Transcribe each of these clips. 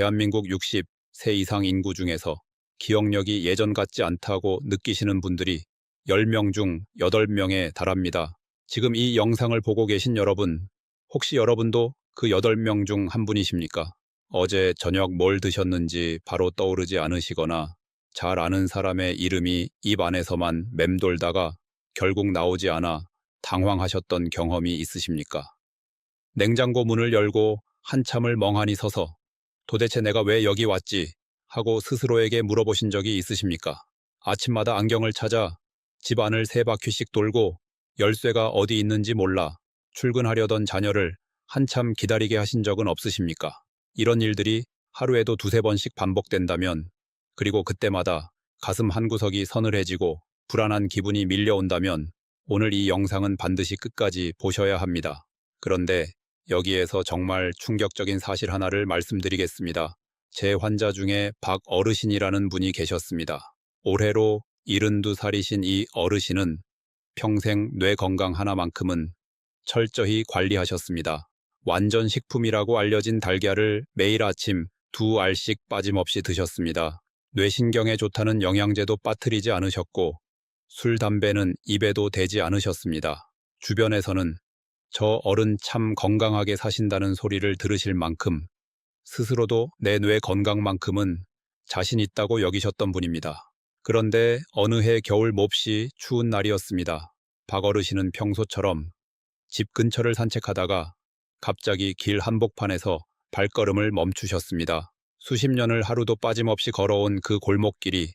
대한민국 60세 이상 인구 중에서 기억력이 예전 같지 않다고 느끼시는 분들이 10명 중 8명에 달합니다. 지금 이 영상을 보고 계신 여러분, 혹시 여러분도 그 8명 중 한 분이십니까? 어제 저녁 뭘 드셨는지 바로 떠오르지 않으시거나 잘 아는 사람의 이름이 입 안에서만 맴돌다가 결국 나오지 않아 당황하셨던 경험이 있으십니까? 냉장고 문을 열고 한참을 멍하니 서서 도대체 내가 왜 여기 왔지? 하고 스스로에게 물어보신 적이 있으십니까? 아침마다 안경을 찾아 집 안을 3바퀴씩 돌고 열쇠가 어디 있는지 몰라 출근하려던 자녀를 한참 기다리게 하신 적은 없으십니까? 이런 일들이 하루에도 2~3번씩 반복된다면, 그리고 그때마다 가슴 한구석이 서늘해지고 불안한 기분이 밀려온다면 오늘 이 영상은 반드시 끝까지 보셔야 합니다. 그런데 여기에서 정말 충격적인 사실 하나를 말씀드리겠습니다. 제 환자 중에 박 어르신이라는 분이 계셨습니다. 올해로 72살이신 이 어르신은 평생 뇌 건강 하나만큼은 철저히 관리하셨습니다. 완전 식품이라고 알려진 달걀을 매일 아침 2알씩 빠짐없이 드셨습니다. 뇌신경에 좋다는 영양제도 빠뜨리지 않으셨고 술, 담배는 입에도 대지 않으셨습니다. 주변에서는 저 어른 참 건강하게 사신다는 소리를 들으실 만큼 스스로도 내 뇌 건강만큼은 자신 있다고 여기셨던 분입니다. 그런데 어느 해 겨울 몹시 추운 날이었습니다. 박 어르신은 평소처럼 집 근처를 산책하다가 갑자기 길 한복판에서 발걸음을 멈추셨습니다. 수십 년을 하루도 빠짐없이 걸어온 그 골목길이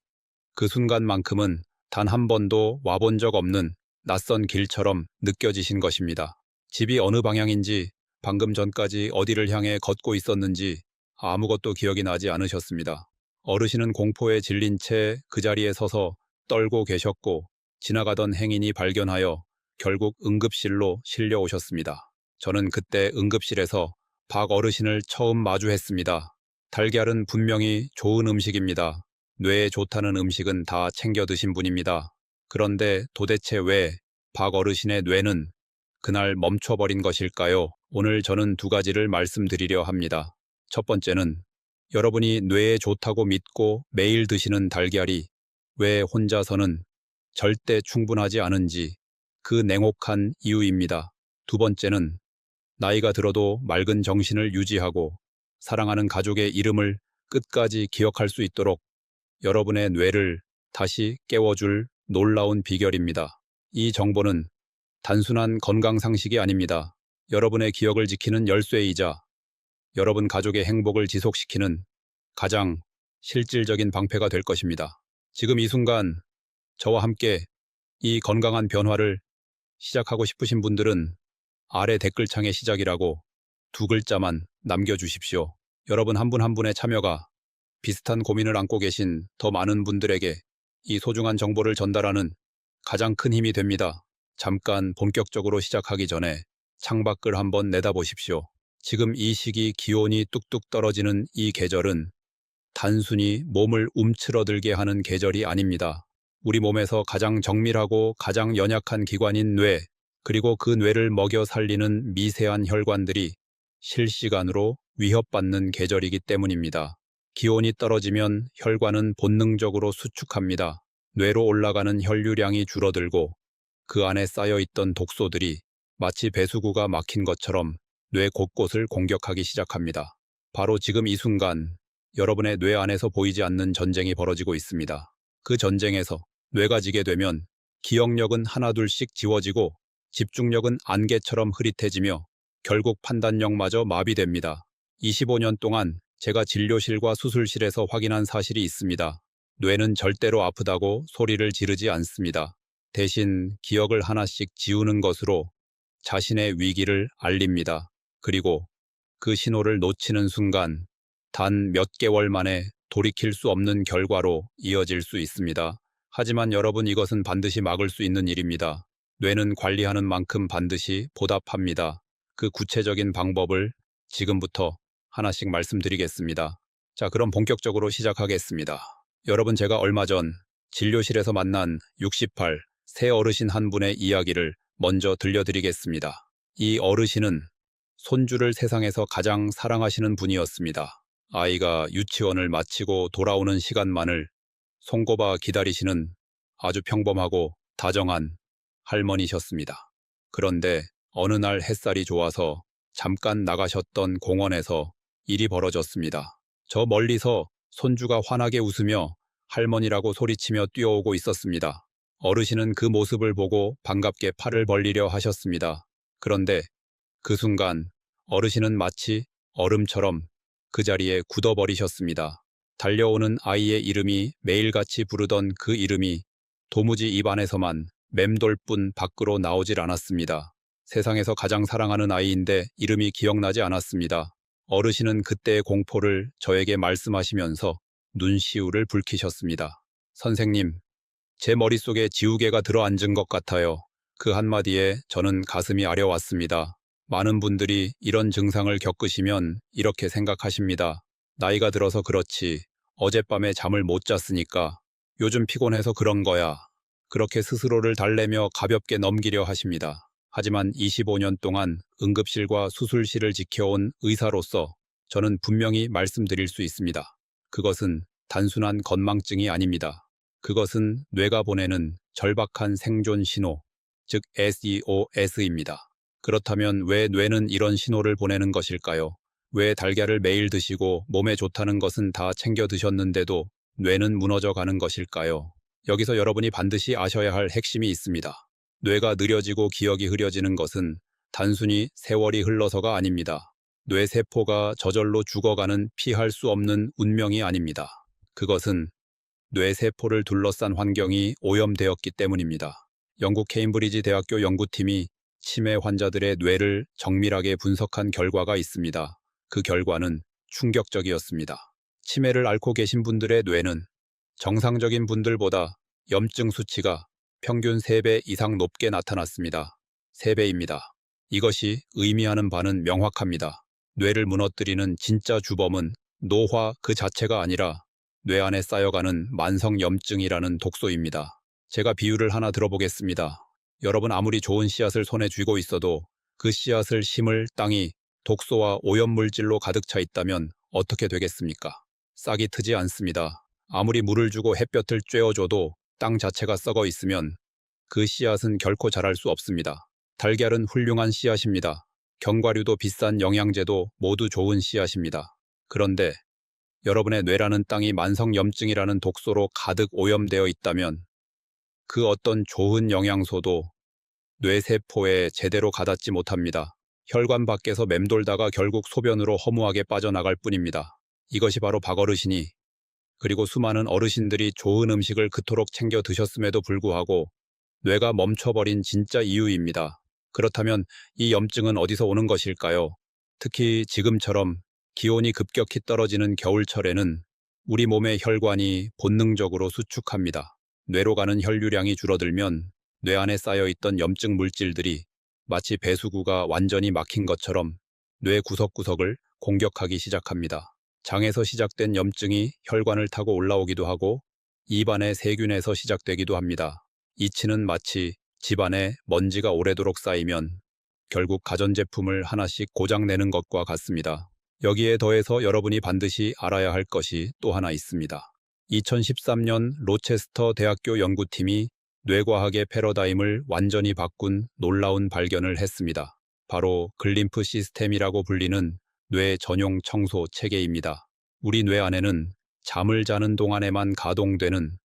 그 순간만큼은 단 한 번도 와본 적 없는 낯선 길처럼 느껴지신 것입니다. 집이 어느 방향인지, 방금 전까지 어디를 향해 걷고 있었는지 아무것도 기억이 나지 않으셨습니다. 어르신은 공포에 질린 채 그 자리에 서서 떨고 계셨고 지나가던 행인이 발견하여 결국 응급실로 실려오셨습니다. 저는 그때 응급실에서 박 어르신을 처음 마주했습니다. 달걀은 분명히 좋은 음식입니다. 뇌에 좋다는 음식은 다 챙겨 드신 분입니다. 그런데 도대체 왜 박 어르신의 뇌는 그날 멈춰버린 것일까요? 오늘 저는 2가지를 말씀드리려 합니다. 첫 번째는 여러분이 뇌에 좋다고 믿고 매일 드시는 달걀이 왜 혼자서는 절대 충분하지 않은지 그 냉혹한 이유입니다. 두 번째는 나이가 들어도 맑은 정신을 유지하고 사랑하는 가족의 이름을 끝까지 기억할 수 있도록 여러분의 뇌를 다시 깨워줄 놀라운 비결입니다. 이 정보는 단순한 건강 상식이 아닙니다. 여러분의 기억을 지키는 열쇠이자 여러분 가족의 행복을 지속시키는 가장 실질적인 방패가 될 것입니다. 지금 이 순간 저와 함께 이 건강한 변화를 시작하고 싶으신 분들은 아래 댓글창에 시작이라고 2글자만 남겨주십시오. 여러분 한 분 한 분의 참여가 비슷한 고민을 안고 계신 더 많은 분들에게 이 소중한 정보를 전달하는 가장 큰 힘이 됩니다. 잠깐 본격적으로 시작하기 전에 창밖을 한번 내다보십시오. 지금 이 시기 기온이 뚝뚝 떨어지는 이 계절은 단순히 몸을 움츠러들게 하는 계절이 아닙니다. 우리 몸에서 가장 정밀하고 가장 연약한 기관인 뇌, 그리고 그 뇌를 먹여 살리는 미세한 혈관들이 실시간으로 위협받는 계절이기 때문입니다. 기온이 떨어지면 혈관은 본능적으로 수축합니다. 뇌로 올라가는 혈류량이 줄어들고 그 안에 쌓여있던 독소들이 마치 배수구가 막힌 것처럼 뇌 곳곳을 공격하기 시작합니다. 바로 지금 이 순간 여러분의 뇌 안에서 보이지 않는 전쟁이 벌어지고 있습니다. 그 전쟁에서 뇌가 지게 되면 기억력은 하나둘씩 지워지고 집중력은 안개처럼 흐릿해지며 결국 판단력마저 마비됩니다. 25년 동안 제가 진료실과 수술실에서 확인한 사실이 있습니다. 뇌는 절대로 아프다고 소리를 지르지 않습니다. 대신 기억을 하나씩 지우는 것으로 자신의 위기를 알립니다. 그리고 그 신호를 놓치는 순간 단 몇 개월 만에 돌이킬 수 없는 결과로 이어질 수 있습니다. 하지만 여러분, 이것은 반드시 막을 수 있는 일입니다. 뇌는 관리하는 만큼 반드시 보답합니다. 그 구체적인 방법을 지금부터 하나씩 말씀드리겠습니다. 자, 그럼 본격적으로 시작하겠습니다. 여러분, 제가 얼마 전 진료실에서 만난 68세 어르신 한 분의 이야기를 먼저 들려드리겠습니다. 이 어르신은 손주를 세상에서 가장 사랑하시는 분이었습니다. 아이가 유치원을 마치고 돌아오는 시간만을 손꼽아 기다리시는 아주 평범하고 다정한 할머니셨습니다. 그런데 어느 날 햇살이 좋아서 잠깐 나가셨던 공원에서 일이 벌어졌습니다. 저 멀리서 손주가 환하게 웃으며 할머니라고 소리치며 뛰어오고 있었습니다. 어르신은 그 모습을 보고 반갑게 팔을 벌리려 하셨습니다. 그런데 그 순간 어르신은 마치 얼음처럼 그 자리에 굳어버리셨습니다. 달려오는 아이의 이름이 매일같이 부르던 그 이름이 도무지 입 안에서만 맴돌 뿐 밖으로 나오질 않았습니다. 세상에서 가장 사랑하는 아이인데 이름이 기억나지 않았습니다. 어르신은 그때의 공포를 저에게 말씀하시면서 눈시울을 붉히셨습니다. 선생님, 제 머릿속에 지우개가 들어앉은 것 같아요. 그 한마디에 저는 가슴이 아려왔습니다. 많은 분들이 이런 증상을 겪으시면 이렇게 생각하십니다. 나이가 들어서 그렇지. 어젯밤에 잠을 못 잤으니까. 요즘 피곤해서 그런 거야. 그렇게 스스로를 달래며 가볍게 넘기려 하십니다. 하지만 25년 동안 응급실과 수술실을 지켜온 의사로서 저는 분명히 말씀드릴 수 있습니다. 그것은 단순한 건망증이 아닙니다. 그것은 뇌가 보내는 절박한 생존 신호, 즉 SOS입니다. 그렇다면 왜 뇌는 이런 신호를 보내는 것일까요? 왜 달걀을 매일 드시고 몸에 좋다는 것은 다 챙겨 드셨는데도 뇌는 무너져 가는 것일까요? 여기서 여러분이 반드시 아셔야 할 핵심이 있습니다. 뇌가 느려지고 기억이 흐려지는 것은 단순히 세월이 흘러서가 아닙니다. 뇌세포가 저절로 죽어가는 피할 수 없는 운명이 아닙니다. 그것은 뇌세포를 둘러싼 환경이 오염되었기 때문입니다. 영국 케임브리지 대학교 연구팀이 치매 환자들의 뇌를 정밀하게 분석한 결과가 있습니다. 그 결과는 충격적이었습니다. 치매를 앓고 계신 분들의 뇌는 정상적인 분들보다 염증 수치가 평균 3배 이상 높게 나타났습니다. 3배입니다. 이것이 의미하는 바는 명확합니다. 뇌를 무너뜨리는 진짜 주범은 노화 그 자체가 아니라 뇌 안에 쌓여가는 만성 염증이라는 독소입니다. 제가 비유를 하나 들어보겠습니다. 여러분 아무리 좋은 씨앗을 손에 쥐고 있어도 그 씨앗을 심을 땅이 독소와 오염물질로 가득 차 있다면 어떻게 되겠습니까? 싹이 트지 않습니다. 아무리 물을 주고 햇볕을 쬐어줘도 땅 자체가 썩어 있으면 그 씨앗은 결코 자랄 수 없습니다. 달걀은 훌륭한 씨앗입니다. 견과류도 비싼 영양제도 모두 좋은 씨앗입니다. 그런데 여러분의 뇌라는 땅이 만성염증이라는 독소로 가득 오염되어 있다면 그 어떤 좋은 영양소도 뇌세포에 제대로 가닿지 못합니다. 혈관 밖에서 맴돌다가 결국 소변으로 허무하게 빠져나갈 뿐입니다. 이것이 바로 박어르신이 그리고 수많은 어르신들이 좋은 음식을 그토록 챙겨 드셨음에도 불구하고 뇌가 멈춰버린 진짜 이유입니다. 그렇다면 이 염증은 어디서 오는 것일까요? 특히 지금처럼 기온이 급격히 떨어지는 겨울철에는 우리 몸의 혈관이 본능적으로 수축합니다. 뇌로 가는 혈류량이 줄어들면 뇌 안에 쌓여있던 염증 물질들이 마치 배수구가 완전히 막힌 것처럼 뇌 구석구석을 공격하기 시작합니다. 장에서 시작된 염증이 혈관을 타고 올라오기도 하고 입안의 세균에서 시작되기도 합니다. 이치는 마치 집안에 먼지가 오래도록 쌓이면 결국 가전제품을 하나씩 고장내는 것과 같습니다. 여기에 더해서 여러분이 반드시 알아야 할 것이 또 하나 있습니다. 2013년 로체스터 대학교 연구팀이 뇌과학의 패러다임을 완전히 바꾼 놀라운 발견을 했습니다. 바로 글림프 시스템이라고 불리는 뇌 전용 청소 체계입니다. 우리 뇌 안에는 잠을 자는 동안에만 가동되는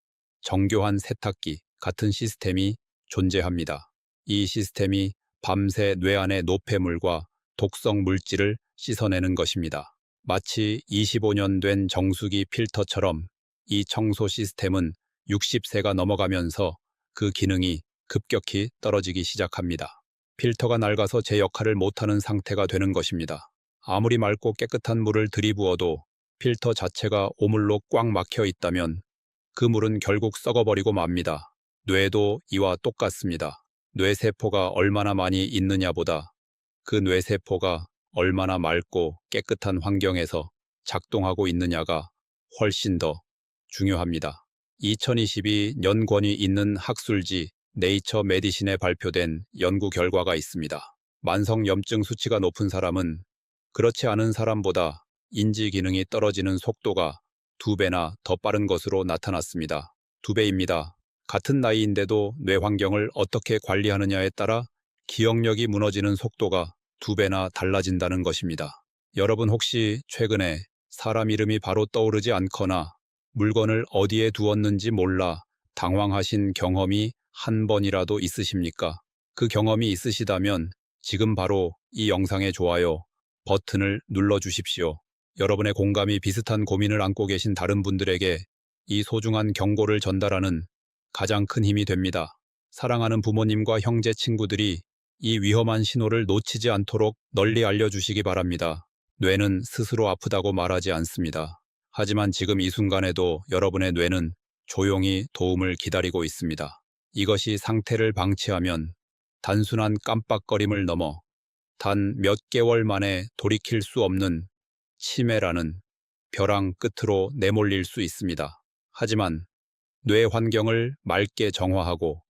정교한 세탁기 같은 시스템이 존재합니다. 이 시스템이 밤새 뇌 안의 노폐물과 독성 물질을 씻어내는 것입니다. 마치 25년 된 정수기 필터처럼 이 청소 시스템은 60세가 넘어가면서 그 기능이 급격히 떨어지기 시작합니다. 필터가 낡아서 제 역할을 못하는 상태가 되는 것입니다. 아무리 맑고 깨끗한 물을 들이부어도 필터 자체가 오물로 꽉 막혀 있다면 그 물은 결국 썩어버리고 맙니다. 뇌도 이와 똑같습니다. 뇌세포가 얼마나 많이 있느냐보다 그 뇌세포가 얼마나 맑고 깨끗한 환경에서 작동하고 있느냐가 훨씬 더 중요합니다. 2022년 권위 있는 학술지 네이처 메디신에 발표된 연구 결과가 있습니다. 만성 염증 수치가 높은 사람은 그렇지 않은 사람보다 인지 기능이 떨어지는 속도가 2배나 더 빠른 것으로 나타났습니다. 2배입니다. 같은 나이인데도 뇌 환경을 어떻게 관리하느냐에 따라 기억력이 무너지는 속도가 2배나 달라진다는 것입니다. 여러분 혹시 최근에 사람 이름이 바로 떠오르지 않거나 물건을 어디에 두었는지 몰라 당황하신 경험이 한 번이라도 있으십니까? 그 경험이 있으시다면 지금 바로 이 영상의 좋아요 버튼을 눌러주십시오. 여러분의 공감이 비슷한 고민을 안고 계신 다른 분들에게 이 소중한 경고를 전달하는 가장 큰 힘이 됩니다. 사랑하는 부모님과 형제 친구들이 이 위험한 신호를 놓치지 않도록 널리 알려주시기 바랍니다. 뇌는 스스로 아프다고 말하지 않습니다. 하지만 지금 이 순간에도 여러분의 뇌는 조용히 도움을 기다리고 있습니다. 이것이 상태를 방치하면 단순한 깜빡거림을 넘어 단 몇 개월 만에 돌이킬 수 없는 치매라는 벼랑 끝으로 내몰릴 수 있습니다. 하지만 뇌 환경을 맑게 정화하고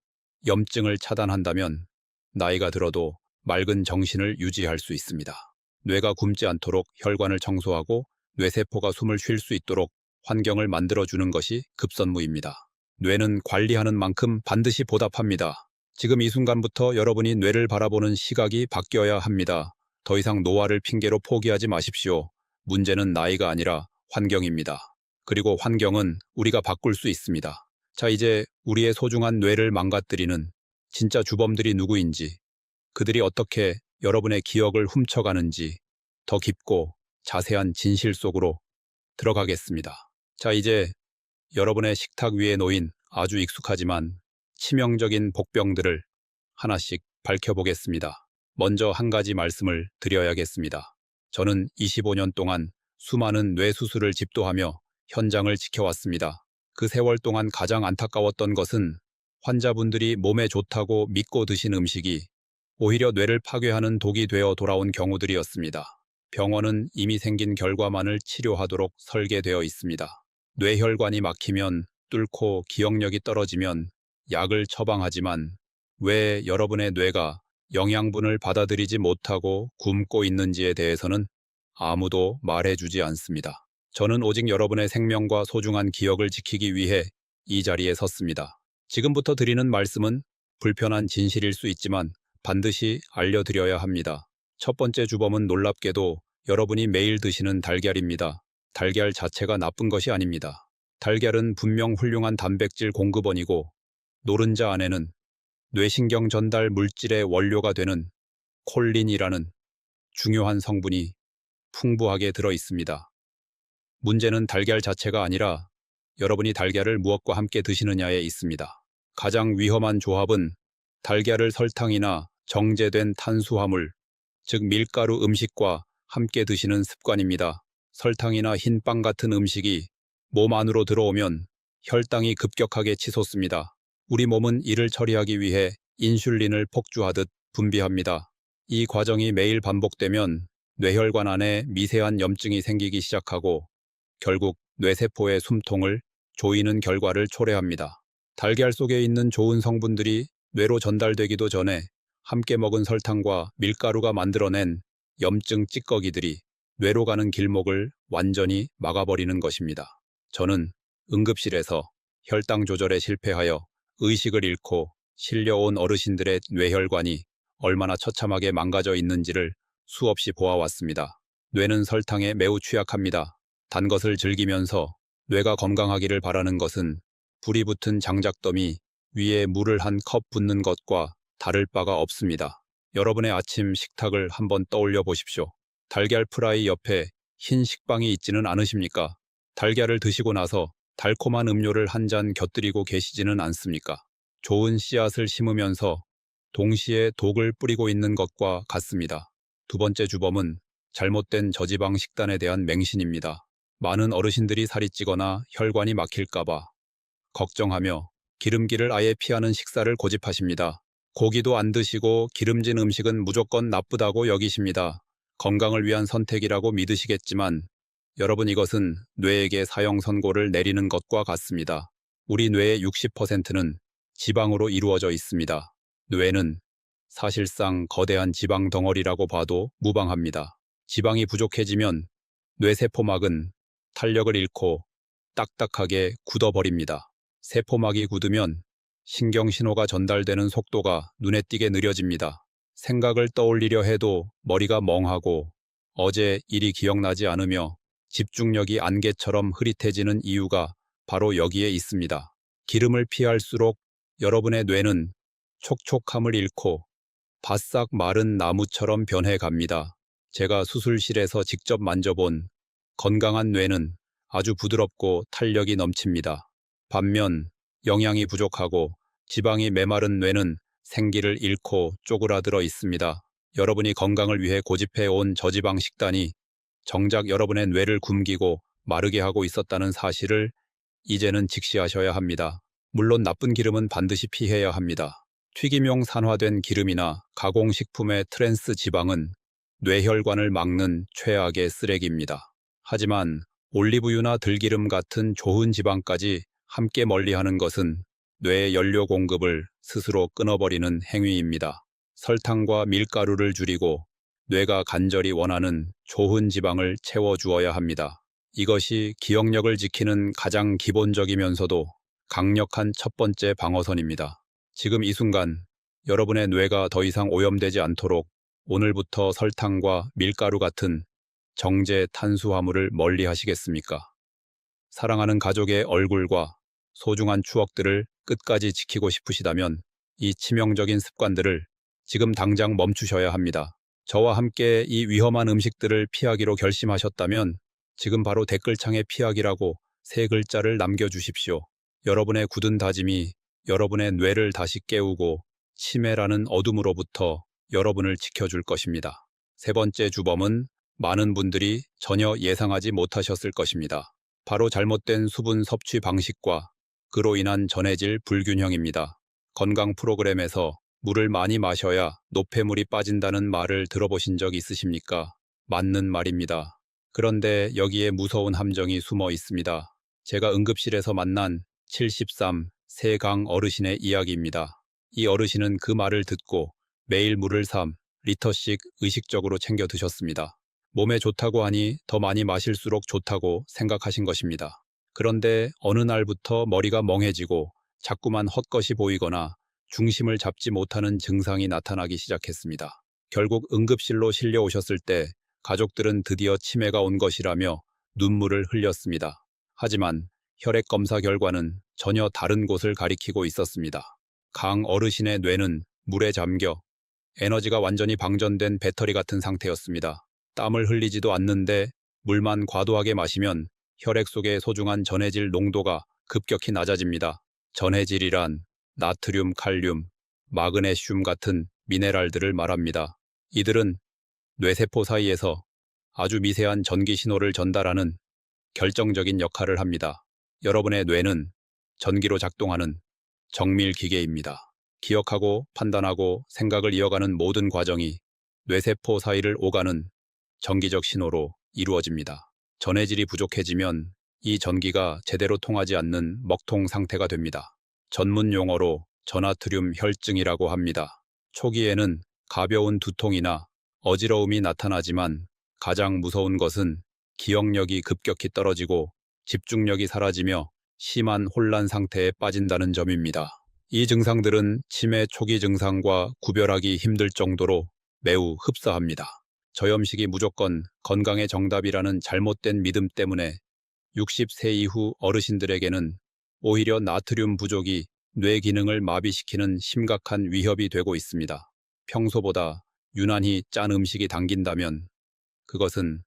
염증을 차단한다면 나이가 들어도 맑은 정신을 유지할 수 있습니다. 뇌가 굶지 않도록 혈관을 청소하고 뇌세포가 숨을 쉴 수 있도록 환경을 만들어주는 것이 급선무입니다. 뇌는 관리하는 만큼 반드시 보답합니다. 지금 이 순간부터 여러분이 뇌를 바라보는 시각이 바뀌어야 합니다. 더 이상 노화를 핑계로 포기하지 마십시오. 문제는 나이가 아니라 환경입니다. 그리고 환경은 우리가 바꿀 수 있습니다. 자, 이제 우리의 소중한 뇌를 망가뜨리는 진짜 주범들이 누구인지, 그들이 어떻게 여러분의 기억을 훔쳐가는지 더 깊고 자세한 진실 속으로 들어가겠습니다. 자, 이제 여러분의 식탁 위에 놓인 아주 익숙하지만 치명적인 복병들을 하나씩 밝혀보겠습니다. 먼저 한 가지 말씀을 드려야겠습니다. 저는 25년 동안 수많은 뇌수술을 집도하며 현장을 지켜왔습니다. 그 세월 동안 가장 안타까웠던 것은 환자분들이 몸에 좋다고 믿고 드신 음식이 오히려 뇌를 파괴하는 독이 되어 돌아온 경우들이었습니다. 병원은 이미 생긴 결과만을 치료하도록 설계되어 있습니다. 뇌혈관이 막히면 뚫고 기억력이 떨어지면 약을 처방하지만 왜 여러분의 뇌가 영양분을 받아들이지 못하고 굶고 있는지에 대해서는 아무도 말해주지 않습니다. 저는 오직 여러분의 생명과 소중한 기억을 지키기 위해 이 자리에 섰습니다. 지금부터 드리는 말씀은 불편한 진실일 수 있지만 반드시 알려드려야 합니다. 첫 번째 주범은 놀랍게도 여러분이 매일 드시는 달걀입니다. 달걀 자체가 나쁜 것이 아닙니다. 달걀은 분명 훌륭한 단백질 공급원이고 노른자 안에는 뇌신경 전달 물질의 원료가 되는 콜린이라는 중요한 성분이 풍부하게 들어 있습니다. 문제는 달걀 자체가 아니라 여러분이 달걀을 무엇과 함께 드시느냐에 있습니다. 가장 위험한 조합은 달걀을 설탕이나 정제된 탄수화물, 즉 밀가루 음식과 함께 드시는 습관입니다. 설탕이나 흰빵 같은 음식이 몸 안으로 들어오면 혈당이 급격하게 치솟습니다. 우리 몸은 이를 처리하기 위해 인슐린을 폭주하듯 분비합니다. 이 과정이 매일 반복되면 뇌혈관 안에 미세한 염증이 생기기 시작하고 결국 뇌세포의 숨통을 조이는 결과를 초래합니다. 달걀 속에 있는 좋은 성분들이 뇌로 전달되기도 전에 함께 먹은 설탕과 밀가루가 만들어낸 염증 찌꺼기들이 뇌로 가는 길목을 완전히 막아버리는 것입니다. 저는 응급실에서 혈당 조절에 실패하여 의식을 잃고 실려온 어르신들의 뇌혈관이 얼마나 처참하게 망가져 있는지를 수없이 보아왔습니다. 뇌는 설탕에 매우 취약합니다. 단 것을 즐기면서 뇌가 건강하기를 바라는 것은 불이 붙은 장작더미 위에 물을 한 컵 붓는 것과 다를 바가 없습니다. 여러분의 아침 식탁을 한번 떠올려 보십시오. 달걀 프라이 옆에 흰 식빵이 있지는 않으십니까? 달걀을 드시고 나서 달콤한 음료를 한 잔 곁들이고 계시지는 않습니까? 좋은 씨앗을 심으면서 동시에 독을 뿌리고 있는 것과 같습니다. 두 번째 주범은 잘못된 저지방 식단에 대한 맹신입니다. 많은 어르신들이 살이 찌거나 혈관이 막힐까봐 걱정하며 기름기를 아예 피하는 식사를 고집하십니다. 고기도 안 드시고 기름진 음식은 무조건 나쁘다고 여기십니다. 건강을 위한 선택이라고 믿으시겠지만 여러분, 이것은 뇌에게 사형 선고를 내리는 것과 같습니다. 우리 뇌의 60%는 지방으로 이루어져 있습니다. 뇌는 사실상 거대한 지방 덩어리라고 봐도 무방합니다. 지방이 부족해지면 뇌세포막은 탄력을 잃고 딱딱하게 굳어버립니다. 세포막이 굳으면 신경신호가 전달되는 속도가 눈에 띄게 느려집니다. 생각을 떠올리려 해도 머리가 멍하고 어제 일이 기억나지 않으며 집중력이 안개처럼 흐릿해지는 이유가 바로 여기에 있습니다. 기름을 피할수록 여러분의 뇌는 촉촉함을 잃고 바싹 마른 나무처럼 변해갑니다. 제가 수술실에서 직접 만져본 건강한 뇌는 아주 부드럽고 탄력이 넘칩니다. 반면 영양이 부족하고 지방이 메마른 뇌는 생기를 잃고 쪼그라들어 있습니다. 여러분이 건강을 위해 고집해온 저지방 식단이 정작 여러분의 뇌를 굶기고 마르게 하고 있었다는 사실을 이제는 직시하셔야 합니다. 물론 나쁜 기름은 반드시 피해야 합니다. 튀김용 산화된 기름이나 가공식품의 트랜스 지방은 뇌혈관을 막는 최악의 쓰레기입니다. 하지만 올리브유나 들기름 같은 좋은 지방까지 함께 멀리하는 것은 뇌의 연료 공급을 스스로 끊어버리는 행위입니다. 설탕과 밀가루를 줄이고 뇌가 간절히 원하는 좋은 지방을 채워주어야 합니다. 이것이 기억력을 지키는 가장 기본적이면서도 강력한 첫 번째 방어선입니다. 지금 이 순간 여러분의 뇌가 더 이상 오염되지 않도록 오늘부터 설탕과 밀가루 같은 정제 탄수화물을 멀리 하시겠습니까? 사랑하는 가족의 얼굴과 소중한 추억들을 끝까지 지키고 싶으시다면 이 치명적인 습관들을 지금 당장 멈추셔야 합니다. 저와 함께 이 위험한 음식들을 피하기로 결심하셨다면 지금 바로 댓글창에 피하기라고 3글자를 남겨주십시오. 여러분의 굳은 다짐이 여러분의 뇌를 다시 깨우고 치매라는 어둠으로부터 여러분을 지켜줄 것입니다. 세 번째 주범은 많은 분들이 전혀 예상하지 못하셨을 것입니다. 바로 잘못된 수분 섭취 방식과 그로 인한 전해질 불균형입니다. 건강 프로그램에서 물을 많이 마셔야 노폐물이 빠진다는 말을 들어보신 적 있으십니까? 맞는 말입니다. 그런데 여기에 무서운 함정이 숨어 있습니다. 제가 응급실에서 만난 73 세강 어르신의 이야기입니다. 이 어르신은 그 말을 듣고 매일 물을 3리터씩 의식적으로 챙겨 드셨습니다. 몸에 좋다고 하니 더 많이 마실수록 좋다고 생각하신 것입니다. 그런데 어느 날부터 머리가 멍해지고 자꾸만 헛것이 보이거나 중심을 잡지 못하는 증상이 나타나기 시작했습니다. 결국 응급실로 실려오셨을 때 가족들은 드디어 치매가 온 것이라며 눈물을 흘렸습니다. 하지만 혈액 검사 결과는 전혀 다른 곳을 가리키고 있었습니다. 강 어르신의 뇌는 물에 잠겨 에너지가 완전히 방전된 배터리 같은 상태였습니다. 땀을 흘리지도 않는데 물만 과도하게 마시면 혈액 속의 소중한 전해질 농도가 급격히 낮아집니다. 전해질이란 나트륨, 칼륨, 마그네슘 같은 미네랄들을 말합니다. 이들은 뇌세포 사이에서 아주 미세한 전기 신호를 전달하는 결정적인 역할을 합니다. 여러분의 뇌는 전기로 작동하는 정밀 기계입니다. 기억하고 판단하고 생각을 이어가는 모든 과정이 뇌세포 사이를 오가는 전기적 신호로 이루어집니다. 전해질이 부족해지면 이 전기가 제대로 통하지 않는 먹통 상태가 됩니다. 전문 용어로 저나트륨 혈증이라고 합니다. 초기에는 가벼운 두통이나 어지러움이 나타나지만 가장 무서운 것은 기억력이 급격히 떨어지고 집중력이 사라지며 심한 혼란 상태에 빠진다는 점입니다. 이 증상들은 치매 초기 증상과 구별하기 힘들 정도로 매우 흡사합니다. 저염식이 무조건 건강의 정답이라는 잘못된 믿음 때문에 60세 이후 어르신들에게는 오히려 나트륨 부족이 뇌 기능을 마비시키는 심각한 위협이 되고 있습니다. 평소보다 유난히 짠 음식이 당긴다면 그것은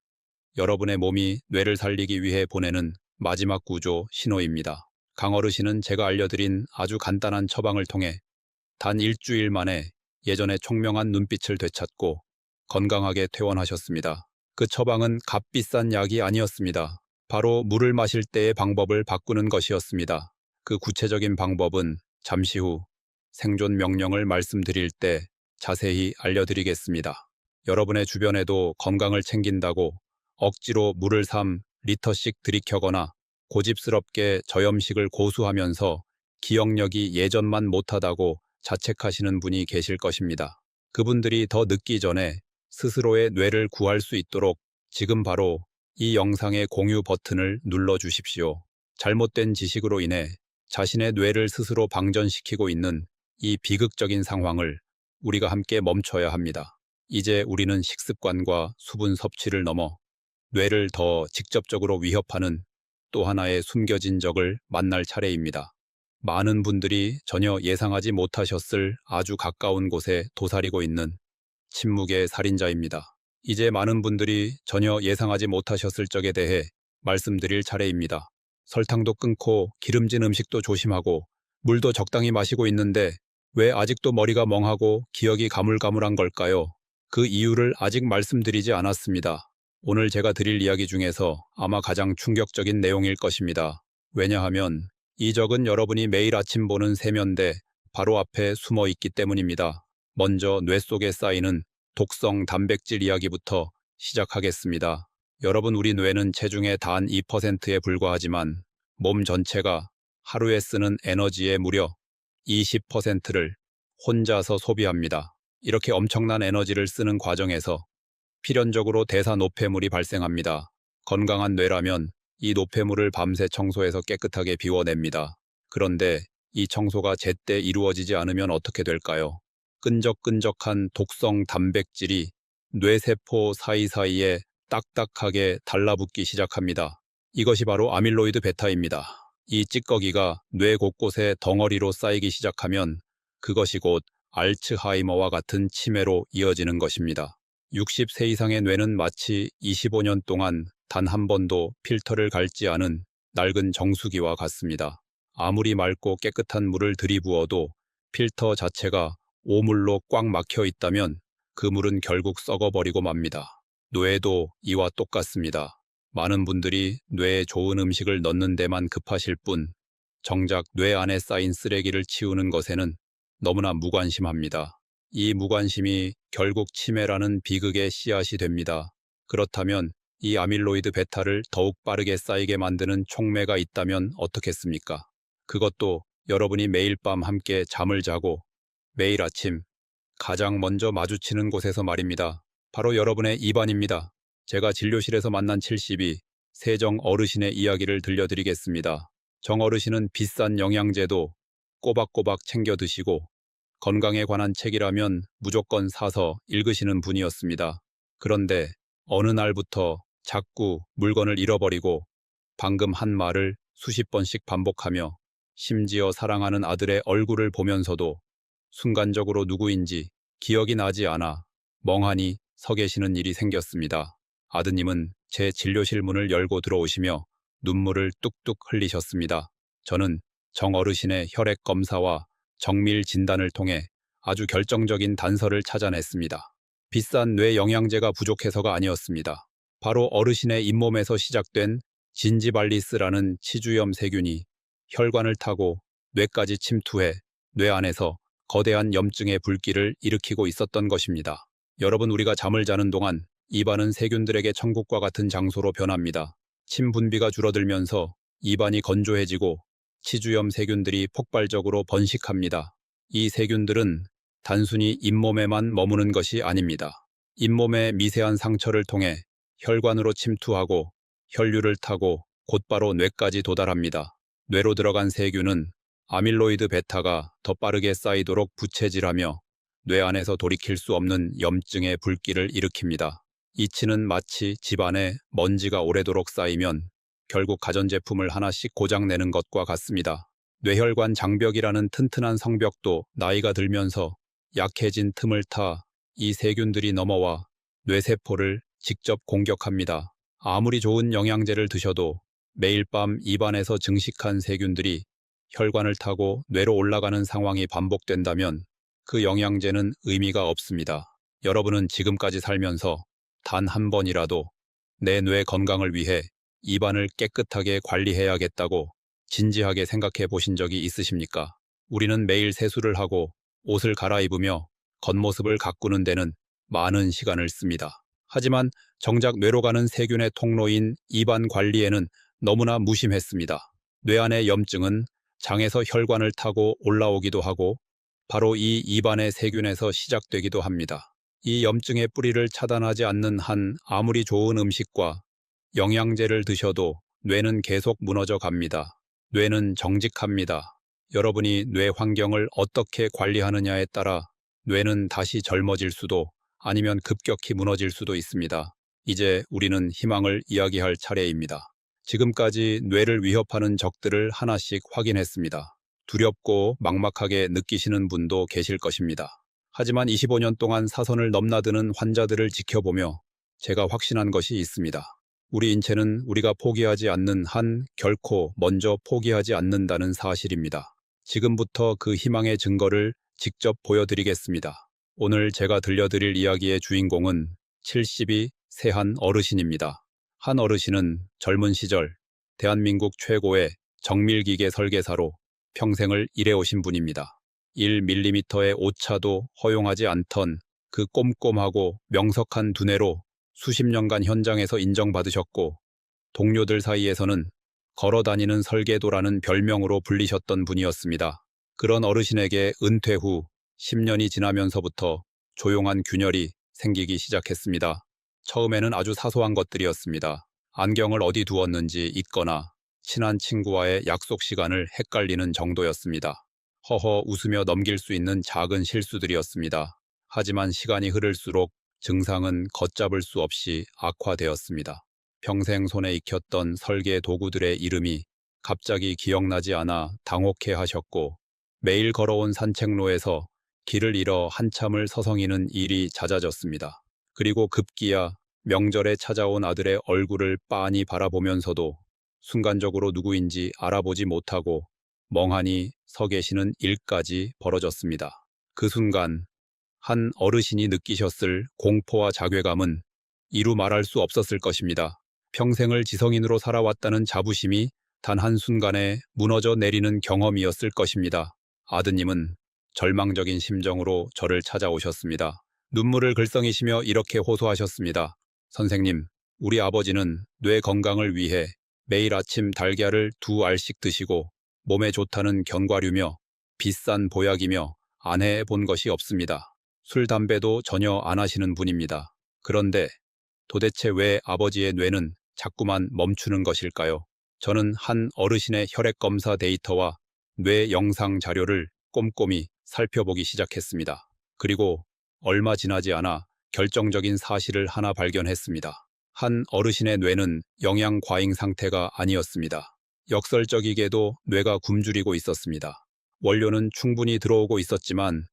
여러분의 몸이 뇌를 살리기 위해 보내는 마지막 구조 신호입니다. 강 어르신은 제가 알려드린 아주 간단한 처방을 통해 단 일주일 만에 예전의 총명한 눈빛을 되찾고 건강하게 퇴원하셨습니다. 그 처방은 값비싼 약이 아니었습니다. 바로 물을 마실 때의 방법을 바꾸는 것이었습니다. 그 구체적인 방법은 잠시 후 생존 명령을 말씀드릴 때 자세히 알려드리겠습니다. 여러분의 주변에도 건강을 챙긴다고 억지로 물을 3리터씩 들이켜거나 고집스럽게 저염식을 고수하면서 기억력이 예전만 못하다고 자책하시는 분이 계실 것입니다. 그분들이 더 늦기 전에 스스로의 뇌를 구할 수 있도록 지금 바로 이 영상의 공유 버튼을 눌러 주십시오. 잘못된 지식으로 인해 자신의 뇌를 스스로 방전시키고 있는 이 비극적인 상황을 우리가 함께 멈춰야 합니다. 이제 우리는 식습관과 수분 섭취를 넘어 뇌를 더 직접적으로 위협하는 또 하나의 숨겨진 적을 만날 차례입니다. 많은 분들이 전혀 예상하지 못하셨을 아주 가까운 곳에 도사리고 있는 침묵의 살인자입니다. 이제 많은 분들이 전혀 예상하지 못하셨을 적에 대해 말씀드릴 차례입니다. 설탕도 끊고 기름진 음식도 조심하고 물도 적당히 마시고 있는데 왜 아직도 머리가 멍하고 기억이 가물가물한 걸까요? 그 이유를 아직 말씀드리지 않았습니다. 오늘 제가 드릴 이야기 중에서 아마 가장 충격적인 내용일 것입니다. 왜냐하면 이 적은 여러분이 매일 아침 보는 세면대 바로 앞에 숨어 있기 때문입니다. 먼저 뇌 속에 쌓이는 독성 단백질 이야기부터 시작하겠습니다. 여러분, 우리 뇌는 체중의 단 2%에 불과하지만 몸 전체가 하루에 쓰는 에너지의 무려 20%를 혼자서 소비합니다. 이렇게 엄청난 에너지를 쓰는 과정에서 필연적으로 대사 노폐물이 발생합니다. 건강한 뇌라면 이 노폐물을 밤새 청소해서 깨끗하게 비워냅니다. 그런데 이 청소가 제때 이루어지지 않으면 어떻게 될까요? 끈적끈적한 독성 단백질이 뇌세포 사이사이에 딱딱하게 달라붙기 시작합니다. 이것이 바로 아밀로이드 베타입니다. 이 찌꺼기가 뇌 곳곳에 덩어리로 쌓이기 시작하면 그것이 곧 알츠하이머와 같은 치매로 이어지는 것입니다. 60세 이상의 뇌는 마치 25년 동안 단 한 번도 필터를 갈지 않은 낡은 정수기와 같습니다. 아무리 맑고 깨끗한 물을 들이부어도 필터 자체가 오물로 꽉 막혀 있다면 그 물은 결국 썩어버리고 맙니다. 뇌도 이와 똑같습니다. 많은 분들이 뇌에 좋은 음식을 넣는 데만 급하실 뿐 정작 뇌 안에 쌓인 쓰레기를 치우는 것에는 너무나 무관심합니다. 이 무관심이 결국 치매라는 비극의 씨앗이 됩니다. 그렇다면 이 아밀로이드 베타를 더욱 빠르게 쌓이게 만드는 촉매가 있다면 어떻겠습니까? 그것도 여러분이 매일 밤 함께 잠을 자고 매일 아침 가장 먼저 마주치는 곳에서 말입니다. 바로 여러분의 입안입니다. 제가 진료실에서 만난 72 세정 어르신의 이야기를 들려드리겠습니다. 정 어르신은 비싼 영양제도 꼬박꼬박 챙겨 드시고 건강에 관한 책이라면 무조건 사서 읽으시는 분이었습니다. 그런데 어느 날부터 자꾸 물건을 잃어버리고 방금 한 말을 수십 번씩 반복하며 심지어 사랑하는 아들의 얼굴을 보면서도 순간적으로 누구인지 기억이 나지 않아 멍하니 서 계시는 일이 생겼습니다. 아드님은 제 진료실 문을 열고 들어오시며 눈물을 뚝뚝 흘리셨습니다. 저는 정 어르신의 혈액 검사와 정밀 진단을 통해 아주 결정적인 단서를 찾아냈습니다. 비싼 뇌 영양제가 부족해서가 아니었습니다. 바로 어르신의 잇몸에서 시작된 진지발리스라는 치주염 세균이 혈관을 타고 뇌까지 침투해 뇌 안에서 거대한 염증의 불길을 일으키고 있었던 것입니다. 여러분, 우리가 잠을 자는 동안 입안은 세균들에게 천국과 같은 장소로 변합니다. 침 분비가 줄어들면서 입안이 건조해지고 치주염 세균들이 폭발적으로 번식합니다. 이 세균들은 단순히 잇몸에만 머무는 것이 아닙니다. 잇몸의 미세한 상처를 통해 혈관으로 침투하고 혈류를 타고 곧바로 뇌까지 도달합니다. 뇌로 들어간 세균은 아밀로이드 베타가 더 빠르게 쌓이도록 부채질하며 뇌 안에서 돌이킬 수 없는 염증의 불길을 일으킵니다. 이치는 마치 집안에 먼지가 오래도록 쌓이면 결국 가전제품을 하나씩 고장내는 것과 같습니다. 뇌혈관 장벽이라는 튼튼한 성벽도 나이가 들면서 약해진 틈을 타 이 세균들이 넘어와 뇌세포를 직접 공격합니다. 아무리 좋은 영양제를 드셔도 매일 밤 입안에서 증식한 세균들이 혈관을 타고 뇌로 올라가는 상황이 반복된다면 그 영양제는 의미가 없습니다. 여러분은 지금까지 살면서 단 한 번이라도 내 뇌 건강을 위해 입안을 깨끗하게 관리해야겠다고 진지하게 생각해 보신 적이 있으십니까? 우리는 매일 세수를 하고 옷을 갈아입으며 겉모습을 가꾸는 데는 많은 시간을 씁니다. 하지만 정작 뇌로 가는 세균의 통로인 입안 관리에는 너무나 무심했습니다. 뇌 안의 염증은 장에서 혈관을 타고 올라오기도 하고 바로 이 입안의 세균에서 시작되기도 합니다. 이 염증의 뿌리를 차단하지 않는 한 아무리 좋은 음식과 영양제를 드셔도 뇌는 계속 무너져 갑니다. 뇌는 정직합니다. 여러분이 뇌 환경을 어떻게 관리하느냐에 따라 뇌는 다시 젊어질 수도 아니면 급격히 무너질 수도 있습니다. 이제 우리는 희망을 이야기할 차례입니다. 지금까지 뇌를 위협하는 적들을 하나씩 확인했습니다. 두렵고 막막하게 느끼시는 분도 계실 것입니다. 하지만 25년 동안 사선을 넘나드는 환자들을 지켜보며 제가 확신한 것이 있습니다. 우리 인체는 우리가 포기하지 않는 한 결코 먼저 포기하지 않는다는 사실입니다. 지금부터 그 희망의 증거를 직접 보여드리겠습니다. 오늘 제가 들려드릴 이야기의 주인공은 70이 세 한 어르신입니다. 한 어르신은 젊은 시절 대한민국 최고의 정밀기계 설계사로 평생을 일해오신 분입니다. 1mm의 오차도 허용하지 않던 그 꼼꼼하고 명석한 두뇌로 수십 년간 현장에서 인정받으셨고 동료들 사이에서는 걸어다니는 설계도라는 별명으로 불리셨던 분이었습니다. 그런 어르신에게 은퇴 후 10년이 지나면서부터 조용한 균열이 생기기 시작했습니다. 처음에는 아주 사소한 것들이었습니다. 안경을 어디 두었는지 잊거나 친한 친구와의 약속 시간을 헷갈리는 정도였습니다. 허허 웃으며 넘길 수 있는 작은 실수들이었습니다. 하지만 시간이 흐를수록 증상은 걷잡을 수 없이 악화되었습니다. 평생 손에 익혔던 설계 도구들의 이름이 갑자기 기억나지 않아 당혹해 하셨고 매일 걸어온 산책로에서 길을 잃어 한참을 서성이는 일이 잦아졌습니다. 그리고 급기야 명절에 찾아온 아들의 얼굴을 빤히 바라보면서도 순간적으로 누구인지 알아보지 못하고 멍하니 서 계시는 일까지 벌어졌습니다. 그 순간 한 어르신이 느끼셨을 공포와 자괴감은 이루 말할 수 없었을 것입니다. 평생을 지성인으로 살아왔다는 자부심이 단 한순간에 무너져 내리는 경험이었을 것입니다. 아드님은 절망적인 심정으로 저를 찾아오셨습니다. 눈물을 글썽이시며 이렇게 호소하셨습니다. 선생님, 우리 아버지는 뇌 건강을 위해 매일 아침 달걀을 2알씩 드시고 몸에 좋다는 견과류며 비싼 보약이며 안 해본 것이 없습니다. 술, 담배도 전혀 안 하시는 분입니다. 그런데 도대체 왜 아버지의 뇌는 자꾸만 멈추는 것일까요? 저는 한 어르신의 혈액 검사 데이터와 뇌 영상 자료를 꼼꼼히 살펴보기 시작했습니다. 그리고 얼마 지나지 않아 결정적인 사실을 하나 발견했습니다. 한 어르신의 뇌는 영양 과잉 상태가 아니었습니다. 역설적이게도 뇌가 굶주리고 있었습니다. 원료는 충분히 들어오고 있었지만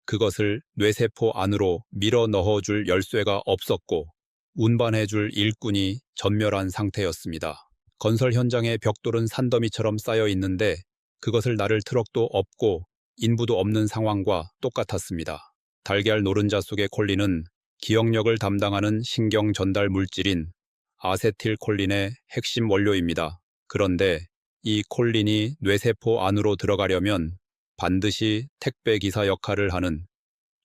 그것을 뇌세포 안으로 밀어 넣어줄 열쇠가 없었고 운반해줄 일꾼이 전멸한 상태였습니다. 건설 현장의 벽돌은 산더미처럼 쌓여 있는데 그것을 나를 트럭도 없고 인부도 없는 상황과 똑같았습니다. 달걀 노른자 속의 콜린은 기억력을 담당하는 신경 전달 물질인 아세틸콜린의 핵심 원료입니다. 그런데 이 콜린이 뇌세포 안으로 들어가려면 반드시 택배 기사 역할을 하는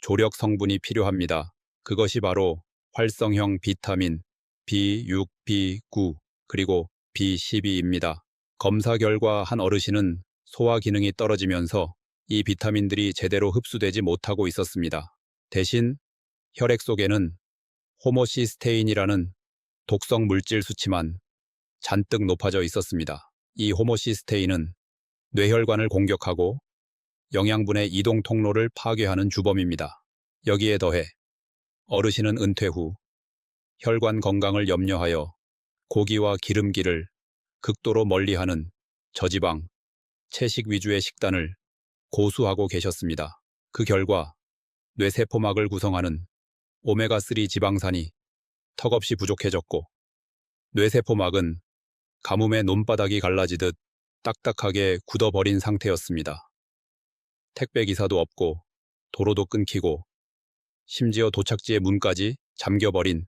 조력 성분이 필요합니다. 그것이 바로 활성형 비타민 B6, B9, 그리고 B12입니다. 검사 결과 한 어르신은 소화 기능이 떨어지면서 이 비타민들이 제대로 흡수되지 못하고 있었습니다. 대신 혈액 속에는 호모시스테인이라는 독성 물질 수치만 잔뜩 높아져 있었습니다. 이 호모시스테인은 뇌혈관을 공격하고 영양분의 이동 통로를 파괴하는 주범입니다. 여기에 더해 어르신은 은퇴 후 혈관 건강을 염려하여 고기와 기름기를 극도로 멀리하는 저지방, 채식 위주의 식단을 고수하고 계셨습니다. 그 결과 뇌세포막을 구성하는 오메가3 지방산이 턱없이 부족해졌고 뇌세포막은 가뭄에 논바닥이 갈라지듯 딱딱하게 굳어버린 상태였습니다. 택배 기사도 없고 도로도 끊기고 심지어 도착지의 문까지 잠겨버린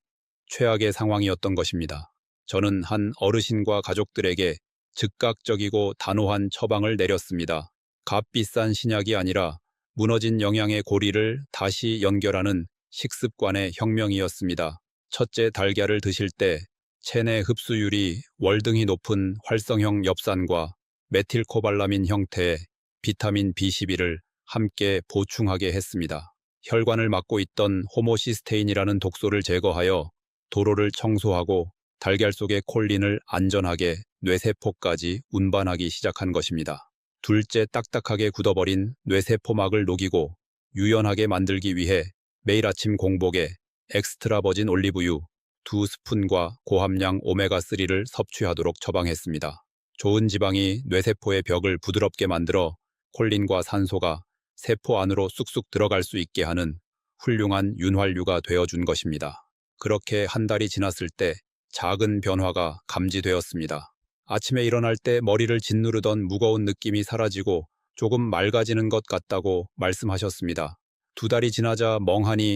최악의 상황이었던 것입니다. 저는 한 어르신과 가족들에게 즉각적이고 단호한 처방을 내렸습니다. 값비싼 신약이 아니라 무너진 영양의 고리를 다시 연결하는 식습관의 혁명이었습니다. 첫째, 달걀을 드실 때 체내 흡수율이 월등히 높은 활성형 엽산과 메틸코발라민 형태의 비타민 B12를 함께 보충하게 했습니다. 혈관을 막고 있던 호모시스테인이라는 독소를 제거하여 도로를 청소하고 달걀 속의 콜린을 안전하게 뇌세포까지 운반하기 시작한 것입니다. 둘째, 딱딱하게 굳어버린 뇌세포막을 녹이고 유연하게 만들기 위해 매일 아침 공복에 엑스트라 버진 올리브유 2스푼과 고함량 오메가3를 섭취하도록 처방했습니다. 좋은 지방이 뇌세포의 벽을 부드럽게 만들어 콜린과 산소가 세포 안으로 쑥쑥 들어갈 수 있게 하는 훌륭한 윤활유가 되어준 것입니다. 그렇게 한 달이 지났을 때 작은 변화가 감지되었습니다. 아침에 일어날 때 머리를 짓누르던 무거운 느낌이 사라지고 조금 맑아지는 것 같다고 말씀하셨습니다. 2달이 지나자 멍하니